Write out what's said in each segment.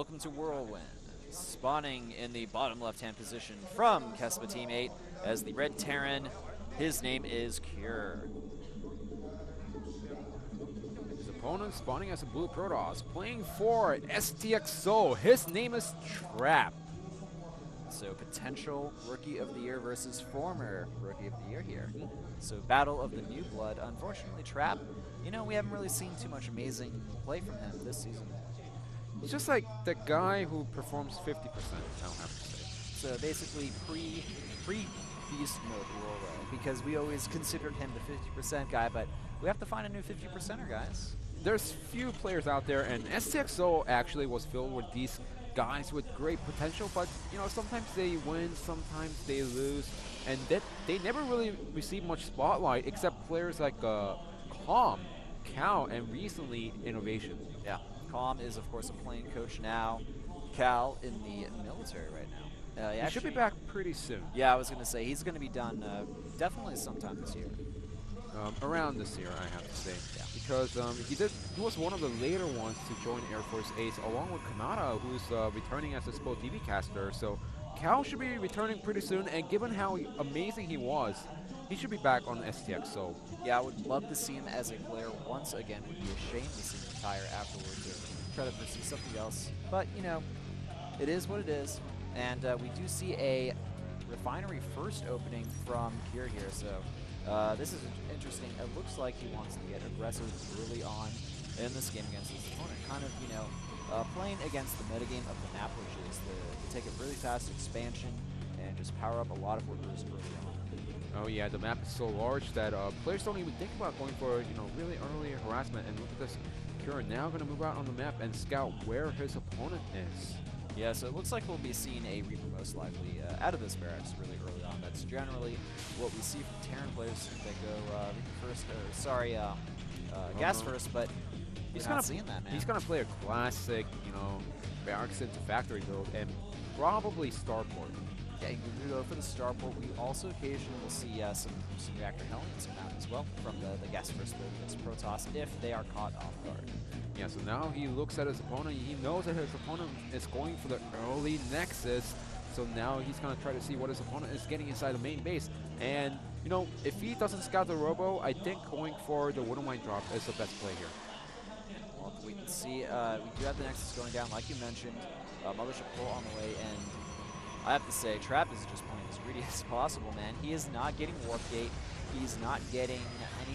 welcome to Whirlwind. Spawning in the bottom left-hand position from Kespa Team 8 as the Red Terran. His name is Cure. His opponent spawning as a Blue Protoss, playing for STX. His name is Trap. So potential Rookie of the Year versus former Rookie of the Year here. So battle of the new blood. Unfortunately, Trap, you know, we haven't really seen too much amazing play from him this season. He's just like the guy who performs 50%, I'll have to say. So basically pre-beast mode Aurora, because we always considered him the 50% guy, but we have to find a new 50%er, guys. There's few players out there, and STXO actually was filled with these guys with great potential, but you know, sometimes they win, sometimes they lose, and they never really receive much spotlight except players like Calm, Cal, and recently Innovation. Yeah, Calm is of course a playing coach now. Cal in the military right now. He should be back pretty soon. Yeah, I was going to say he's going to be done definitely sometime this year. Around this year, I have to say. Yeah. Because he was one of the later ones to join Air Force Ace, along with Kanata, who's returning as a SPL TV caster. So Cal should be returning pretty soon, and given how amazing he was, he should be back on STX. So yeah, I would love to see him as a player once again. Would be a shame to see him retire afterwards or try to pursue something else. But you know, it is what it is, and we do see a refinery first opening from Cure here. So this is interesting. It looks like he wants to get aggressive early on in this game against his opponent. Kind of, you know, playing against the metagame of the map, which is to take a really fast expansion and just power up a lot of workers early on. oh yeah, the map is so large that players don't even think about going for, you know, really early harassment. And look at this, Cure now going to move out on the map and scout where his opponent is. Yeah, so it looks like we'll be seeing a Reaper most likely out of this barracks really early on. That's generally what we see from Terran players that go Reaper first, or sorry, Gas first, but he's not seeing that, man. He's going to play a classic, you know, barracks into factory build and probably Starport. Yeah, you can go for the Starport. We also occasionally will see some Reactor Hellions come out as well from the Gas first build against Protoss if they are caught off guard. Yeah, so now he looks at his opponent. He knows that his opponent is going for the early Nexus. So now he's going to try to see what his opponent is getting inside the main base. And, you know, if he doesn't scout the Robo, I think going for the Widow Mine drop is the best play here. Well, we can see we do have the Nexus going down, like you mentioned. Mothership Pull on the way, and I have to say, Trap is just playing as greedy as possible, man. He is not getting Warp Gate. He's not getting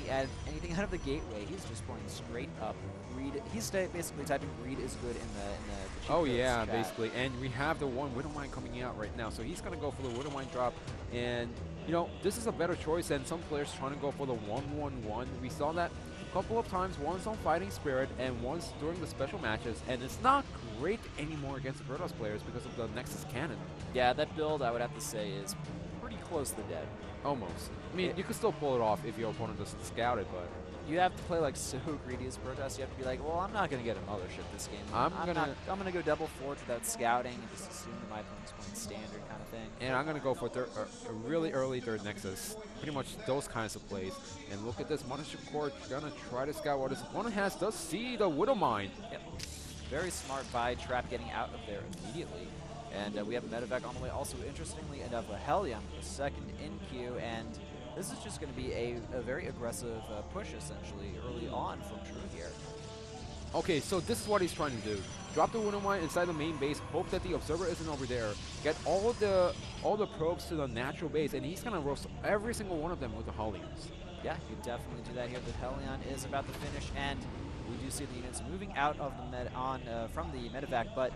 anything out of the gateway. He's just playing straight up greed. He's basically typing greed is good in the oh yeah, chat. Basically. And we have the one Widow Mine coming out right now. So he's going to go for the Widow Mine drop. And, you know, this is a better choice than some players trying to go for the 1-1-1. We saw that a couple of times, once on Fighting Spirit and once during the special matches. And it's not great anymore against the Protoss players because of the Nexus Cannon. Yeah, that build, I would have to say, is pretty close to dead. Almost. I mean, you could still pull it off if your opponent doesn't scout it, but you have to play like so greedy as Protoss. You have to be like, well, I'm not going to get a Mothership this game. I'm gonna go double forge without scouting and just assume that my opponent's playing standard kind of thing. And I'm gonna go for a really early third Nexus. Pretty much those kinds of plays. And look at this, Mothership Core gonna try to scout what his opponent has. Does see the Widow Mine. Yep. Very smart by Trap getting out of there immediately. And we have a medevac on the way. Also, interestingly enough, a Hellion, the second in queue, and this is just going to be a very aggressive push, essentially, early on from True here. Okay, so this is what he's trying to do. Drop the Widow Mine inside the main base, hope that the Observer isn't over there, get all the probes to the natural base, and he's going to roast every single one of them with the Hellions. Yeah, you definitely do that here. The Hellion is about to finish, and we do see the units moving out of the from the medevac, but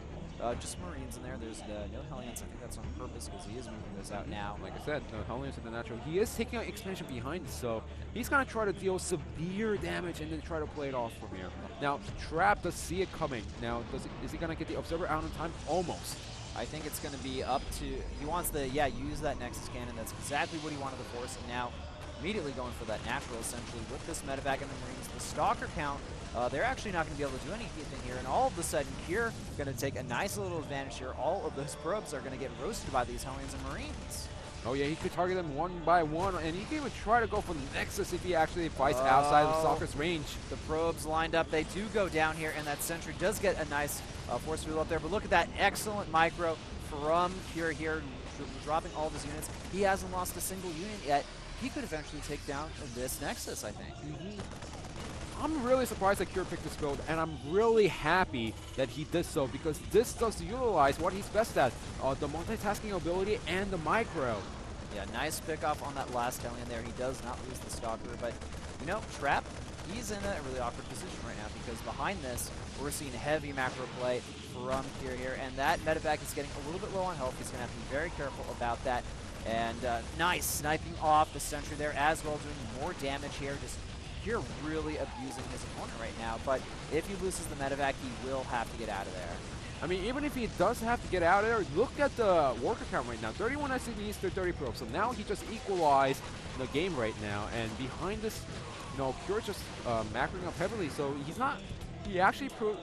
just Marines in there. There's no Hellions. I think that's on purpose because he is moving this out now. Like I said, no Hellions in the natural. He is taking out expansion behind, so he's going to try to deal severe damage and then try to play it off from here. Now, Trap does see it coming. Now, is he going to get the Observer out in time? Almost. I think it's going to be up to... He wants to, use that Nexus Cannon. That's exactly what he wanted to force. And now, immediately going for that natural, essentially, with this medevac and the Marines. The Stalker count, they're actually not going to be able to do anything here. And all of a sudden, Cure going to take a nice little advantage here. All of those probes are going to get roasted by these Hellions and Marines. Oh yeah, he could target them one by one, and he can even try to go for the Nexus if he actually fights outside of Stalker's range. The probes lined up. They do go down here, and that sentry does get a nice force field up there. But look at that excellent micro from Cure here, dropping all of his units. He hasn't lost a single unit yet. He could eventually take down this Nexus, I think. I'm really surprised that Cure picked this build, and I'm really happy that he did so, because this does utilize what he's best at, the multitasking ability and the micro. Yeah, nice pick off on that last Hellion there. He does not lose the Stalker, but, you know, Trap, he's in a really awkward position right now, because behind this, we're seeing heavy macro play from Cure here, and that medevac is getting a little bit low on health. He's going to have to be very careful about that. And nice sniping off the sentry there as well, doing more damage here. Just Cure really abusing his opponent right now, but if he loses the medevac, he will have to get out of there. I mean, even if he does have to get out of there, look at the worker count right now. 31 SCVs to 30 probes. So now he just equalized the game right now. And behind this, you know, Cure just macroing up heavily. So he's not, he actually took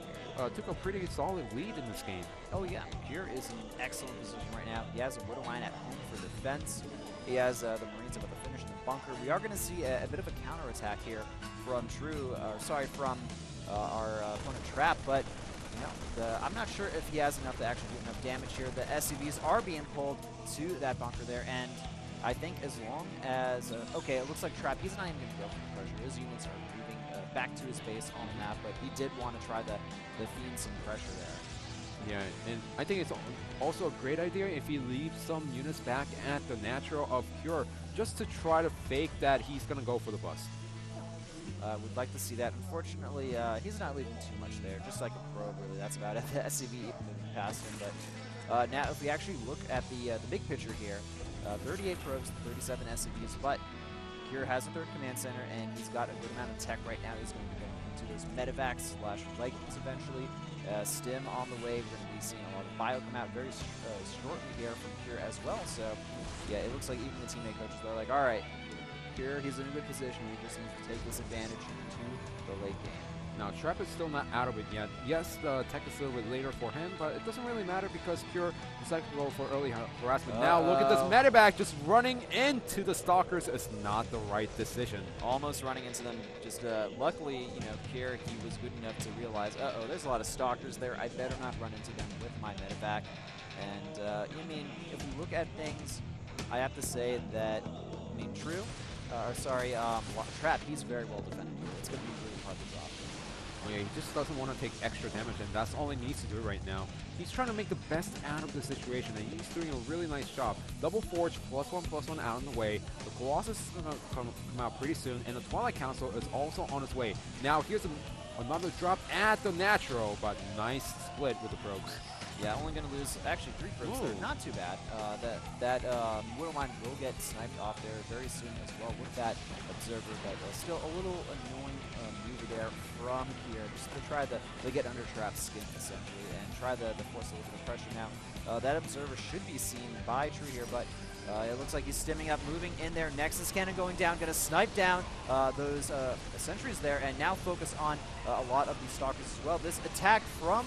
a pretty solid lead in this game. Oh yeah, Cure is in an excellent position right now. He has a Widowline at home for defense. He has the Marines about to finish in the bunker. We are going to see a bit of a counterattack here from from our opponent Trap, but you know, I'm not sure if he has enough to actually do enough damage here. The SCVs are being pulled to that bunker there, and I think as long as okay, it looks like Trap, he's not even going to go for the pressure. His units are moving back to his base on the map, but he did want to try the Fiend some pressure there. Yeah, and I think it's also a great idea if he leaves some units back at the natural of Cure, just to try to fake that he's going to go for the bust. Would like to see that. Unfortunately, he's not leaving too much there, just like a probe, really. That's about it. The SCV moving past him. But now, if we actually look at the big picture here, 38 probes, 37 SCVs, but Cure has a third command center, and he's got a good amount of tech right now. He's going to be going into those medevacs / leggings eventually. Stim on the way. We're going to be seeing a lot of bio come out very shortly here from Cure as well. So, yeah, it looks like even the teammate coaches are like, all right, Cure, he's in a good position. We just need to take this advantage into the late game. Now, Trap is still not out of it yet. Yes, the tech is a little bit later for him, but it doesn't really matter because Cure decided to go for early harassment. Now, look at this medevac just running into the Stalkers is not the right decision. Almost running into them. Just luckily, you know, Cure, he was good enough to realize, uh-oh, there's a lot of Stalkers there. I better not run into them with my medevac. And, I mean, if we look at things, I have to say that, I mean, Trap, he's very well defended. It's going to be really hard to drop. Oh yeah, he just doesn't want to take extra damage, and that's all he needs to do right now. He's trying to make the best out of the situation, and he's doing a really nice job. Double Forge, +1/+1 out on the way. The Colossus is going to come out pretty soon, and the Twilight Council is also on its way. Now, here's another drop at the natural, but nice split with the probes. Yeah, only going to lose actually 3 probes there. Not too bad. That Whirlwind will get sniped off there very soon as well with that Observer, but still a little annoying move there from here, just to try to get under Trap's skin essentially and try to force a little bit of pressure now. That Observer should be seen by True here, but it looks like he's stimming up, moving in there. Nexus Cannon going down, going to snipe down those sentries there, and now focus on a lot of these Stalkers as well. This attack from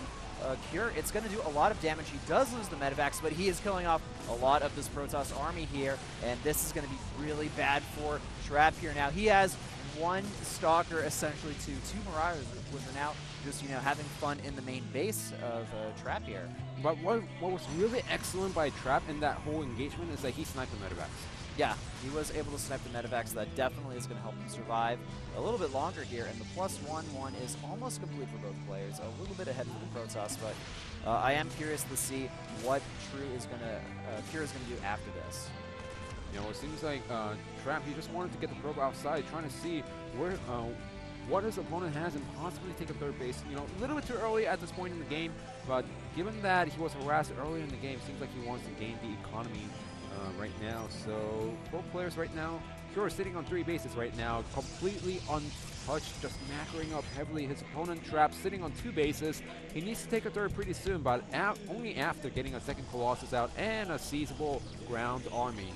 Cure, it's going to do a lot of damage. He does lose the medevacs, but he is killing off a lot of this Protoss army here, and this is going to be really bad for Trap here. Now, he has 1 Stalker essentially to 2 Marauders, which are now just, you know, having fun in the main base of Trap here. But what was really excellent by Trap in that whole engagement is that he sniped the medevacs. Yeah, he was able to snipe the medevac, so that definitely is going to help him survive a little bit longer here. And the +1/1 is almost complete for both players, a little bit ahead for the Protoss, but I am curious to see what Cure is going to do after this. You know, it seems like Trap, he just wanted to get the probe outside, trying to see where what his opponent has and possibly take a third base. You know, a little bit too early at this point in the game, but given that he was harassed earlier in the game, seems like he wants to gain the economy right now. So both players right now, Cure is sitting on 3 bases right now, completely untouched, just macroing up heavily. His opponent Trap sitting on 2 bases. He needs to take a third pretty soon, but only after getting a second Colossus out and a seizable ground army.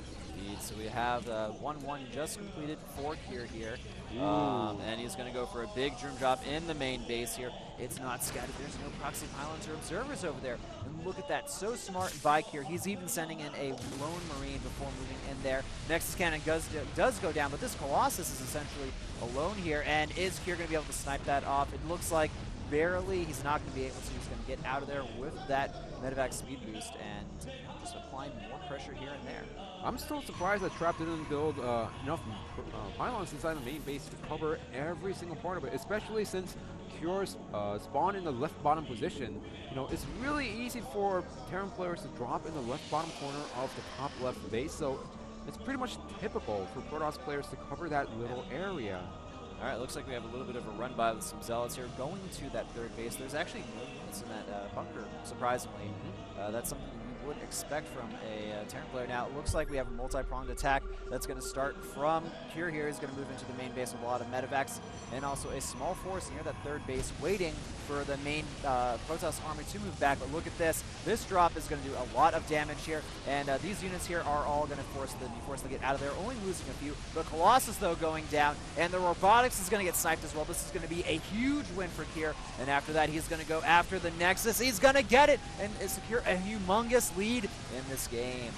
So we have 1/1 just completed for Cure here. And he's going to go for a big Droom drop in the main base here. It's not scattered. There's no proxy pylons or observers over there. And look at that. So smart and Vike here. He's even sending in a lone Marine before moving in there. Nexus Cannon does go down, but this Colossus is essentially alone here. And is Kier going to be able to snipe that off? It looks like barely. He's not going to be able to. He's going to get out of there with that medevac speed boost and just applying more pressure here and there. I'm still surprised that Trap didn't build enough pylons inside the main base to cover every single part of it, especially since Cure's spawn in the left bottom position. You know, it's really easy for Terran players to drop in the left bottom corner of the top left base, so it's pretty much typical for Protoss players to cover that little area. All right, looks like we have a little bit of a run by with some Zealots here going to that third base. There's actually no units in that bunker, surprisingly. That's something we would expect from a Terran player. Now, it looks like we have a multi-pronged attack that's going to start from Cure here. He's going to move into the main base with a lot of medevacs and also a small force near that third base waiting for the main Protoss army to move back. But look at this. This drop is going to do a lot of damage here, and these units here are all going to be forced to get out of there, only losing a few. But Colossus, though, going down, and the robotics is going to get sniped as well. This is going to be a huge win for Kier, and after that, he's going to go after the Nexus. He's going to get it and secure a humongous lead in this game.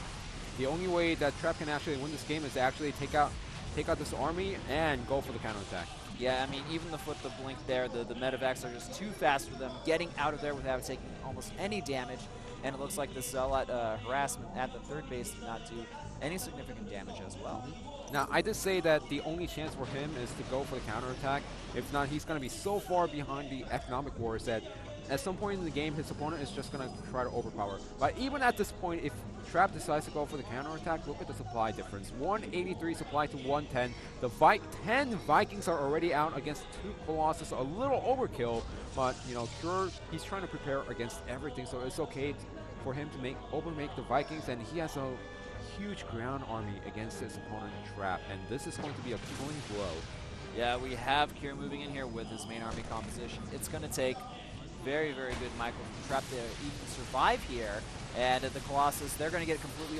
The only way that Trap can actually win this game is to actually take out this army and go for the counterattack. Yeah, I mean, even the Foot, the Blink there, the medevacs are just too fast for them, getting out of there without taking almost any damage. And it looks like the Zealot harassment at the third base did not do any significant damage as well. Now, I did say that the only chance for him is to go for the counterattack. If not, he's going to be so far behind the economic wars that at some point in the game, his opponent is just going to try to overpower. But even at this point, if Trap decides to go for the counterattack, look at the supply difference. 183 supply to 110. The 10 Vikings are already out against 2 Colossus. A little overkill, but, you know, sure, he's trying to prepare against everything, so it's okay for him to overmake the Vikings, and he has a huge ground army against his opponent, Trap, and this is going to be a killing blow. Yeah, we have Kier moving in here with his main army composition. It's going to take very, very good Michael from Trap to even survive here. And the Colossus, they're going to get completely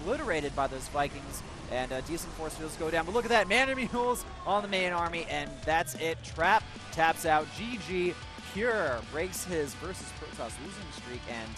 obliterated by those Vikings. And decent force fields go down. But look at that, Man Mules on the main army. And that's it. Trap taps out. GG. Cure breaks his versus Protoss losing streak. And